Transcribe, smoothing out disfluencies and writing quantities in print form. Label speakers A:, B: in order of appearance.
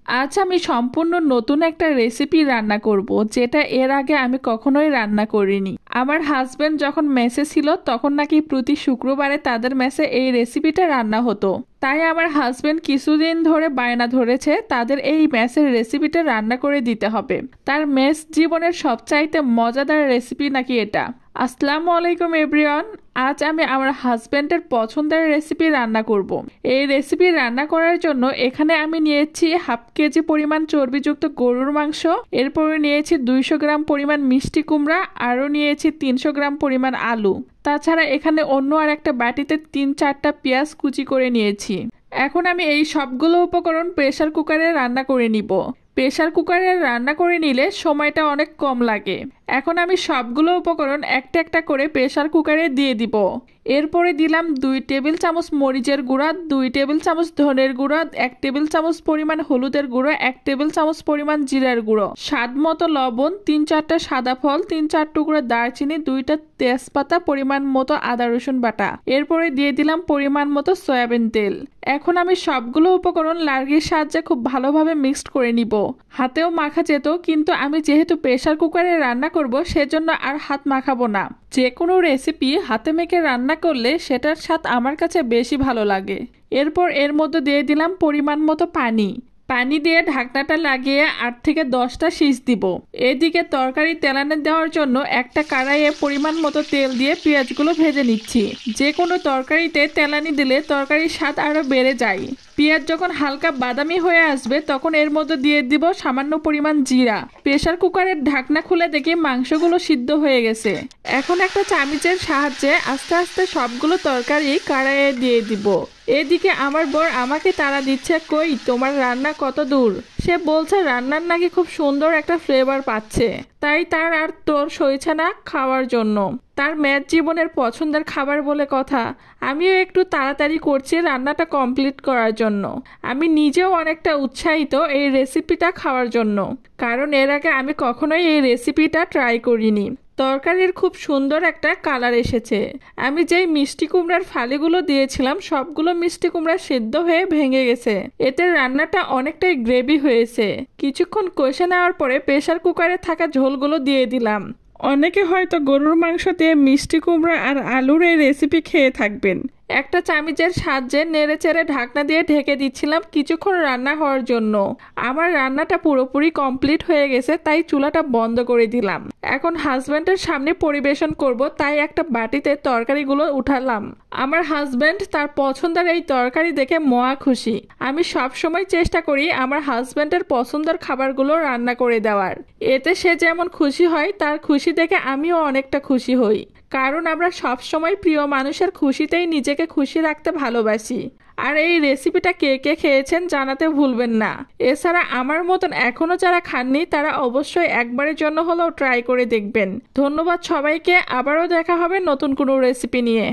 A: আজ আমি সম্পূর্ণ নতুন একটা রেসিপি রান্না করব, যেটা এর আগে আমি কখনোই রান্না করিনি। আমার হাজবেন্ড যখন মেসে ছিল তখন নাকি প্রতি শুক্রবারে তাদের মেসে এই রেসিপিটা রান্না হতো। তাই আমার হাজবেন্ড কিছুদিন ধরে বায়না ধরেছে তাদের এই মেসের রেসিপিটা রান্না করে দিতে হবে। তার মেস জীবনের সবচাইতে মজাদার রেসিপি নাকি এটা। আসসালামু আলাইকুম এভরিওয়ান, আজ আমি আমার হাজবেন্ডের পছন্দের রেসিপি রান্না করব। এই রেসিপি রান্না করার জন্য এখানে আমি নিয়েছি হাফ কেজি পরিমাণ চর্বিযুক্ত গরুর মাংস, এরপরে নিয়েছি 200 গ্রাম পরিমাণ মিষ্টি কুমড়া, আরও নিয়েছি 300 গ্রাম পরিমাণ আলু। তাছাড়া এখানে অন্য আর একটা বাটিতে 3-4টা পেঁয়াজ কুচি করে নিয়েছি। এখন আমি এই সবগুলো উপকরণ প্রেসার কুকারে রান্না করে নিব। প্রেসার কুকারে রান্না করে নিলে সময়টা অনেক কম লাগে। এখন আমি সবগুলো উপকরণ একটা একটা করে প্রেসার কুকারে দিয়ে দিব। এরপরে দিলাম 2 টেবিল চামচ মরিচের গুঁড়া, 2 টেবিল চামচ ধনের গুঁড়া, 1 টেবিল চামচ পরিমাণ হলুদের গুঁড়ো, 1 টেবিল চামচ পরিমাণ জিরার গুঁড়ো, স্বাদ মতো লবণ, 3-4টা সাদা ফল, 3-4 টুকরো দারচিনি, 2টা তেজপাতা, পরিমাণ মতো আদা রসুন বাটা। এরপরে দিয়ে দিলাম পরিমাণ মতো সয়াবিন তেল। এখন আমি সবগুলো উপকরণ লার্গির সাহায্যে খুব ভালোভাবে মিক্সড করে নিব। হাতেও মাখা যেত, কিন্তু আমি যেহেতু প্রেসার কুকারে রান্না করব সেজন্য আর হাত মাখাবো না। যে কোনো রেসিপি হাতে মেখে রান্না করলে সেটার স্বাদ আমার কাছে বেশি ভালো লাগে। এরপর এর মধ্যে দিয়ে দিলাম পরিমাণ মতো পানি। পানি দিয়ে ঢাকনাটা লাগিয়ে 8 থেকে 10টা সিজ দিব। এদিকে তরকারি তেলানে দেওয়ার জন্য একটা কড়াইয়ে পরিমাণ মতো তেল দিয়ে পেঁয়াজগুলো ভেজে নিচ্ছি। যে কোনো তরকারিতে তেলানি দিলে তরকারির স্বাদ আরও বেড়ে যায়। পেঁয়াজ যখন হালকা বাদামি হয়ে আসবে তখন এর মধ্যে দিয়ে দিব সামান্য পরিমাণ জিরা। প্রেসার কুকারের ঢাকনা খুলে দেখি মাংসগুলো সিদ্ধ হয়ে গেছে। এখন একটা চামচের সাহায্যে আস্তে আস্তে সবগুলো তরকারি কড়াইয়ে দিয়ে দিব। এদিকে আমার বর আমাকে তাড়া দিচ্ছে, কই তোমার রান্না কত দূর। সে বলছে রান্নার নাকি খুব সুন্দর একটা ফ্লেভার পাচ্ছে, তাই তার আর তোর সইছে না খাওয়ার জন্য। তার মেয়ের জীবনের পছন্দের খাবার বলে কথা। আমিও একটু তাড়াতাড়ি করছি রান্নাটা কমপ্লিট করার জন্য। আমি নিজেও অনেকটা উৎসাহিত এই রেসিপিটা খাওয়ার জন্য, কারণ এর আগে আমি কখনোই এই রেসিপিটা ট্রাই করিনি। তরকারির খুব সুন্দর একটা কালার এসেছে। আমি যেই মিষ্টি কুমড়ার ফালিগুলো দিয়েছিলাম সবগুলো মিষ্টি কুমড়া সিদ্ধ হয়ে ভেঙে গেছে। এতে রান্নাটা অনেকটাই গ্রেভি হয়েছে। কিছুক্ষণ কষে নেওয়ার পরে প্রেসার কুকারে থাকা ঝোলগুলো দিয়ে দিলাম। অনেকে হয়তো গরুর মাংস দিয়ে মিষ্টি কুমড়া আর আলুর এই রেসিপি খেয়ে থাকবেন। একটা চামচের সাহায্যে নেড়ে চেড়ে ঢাকনা দিয়ে ঢেকে দিচ্ছিলাম কিছুক্ষণ রান্না হওয়ার জন্য। আমার রান্নাটা পুরোপুরি কমপ্লিট হয়ে গেছে, তাই চুলাটা বন্ধ করে দিলাম। এখন হাজব্যান্ডের সামনে পরিবেশন করব, তাই একটা বাটিতে তরকারিগুলো উঠালাম। আমার হাজব্যান্ড তার পছন্দের এই তরকারি দেখে মহা খুশি। আমি সব সময় চেষ্টা করি আমার হাজব্যান্ডের পছন্দের খাবারগুলো রান্না করে দেওয়ার। এতে সে যেমন খুশি হয় তার খুশি দেখে আমিও অনেকটা খুশি হই, কারণ আমরা সব সময় প্রিয় মানুষের খুশিতেই নিজেকে খুশি রাখতে ভালোবাসি। আর এই রেসিপিটা কে কে খেয়েছেন জানাতে ভুলবেন না। এছাড়া আমার মতন এখনো যারা খাননি তারা অবশ্যই একবারের জন্য হলেও ট্রাই করে দেখবেন। ধন্যবাদ সবাইকে। আবারও দেখা হবে নতুন কোনো রেসিপি নিয়ে।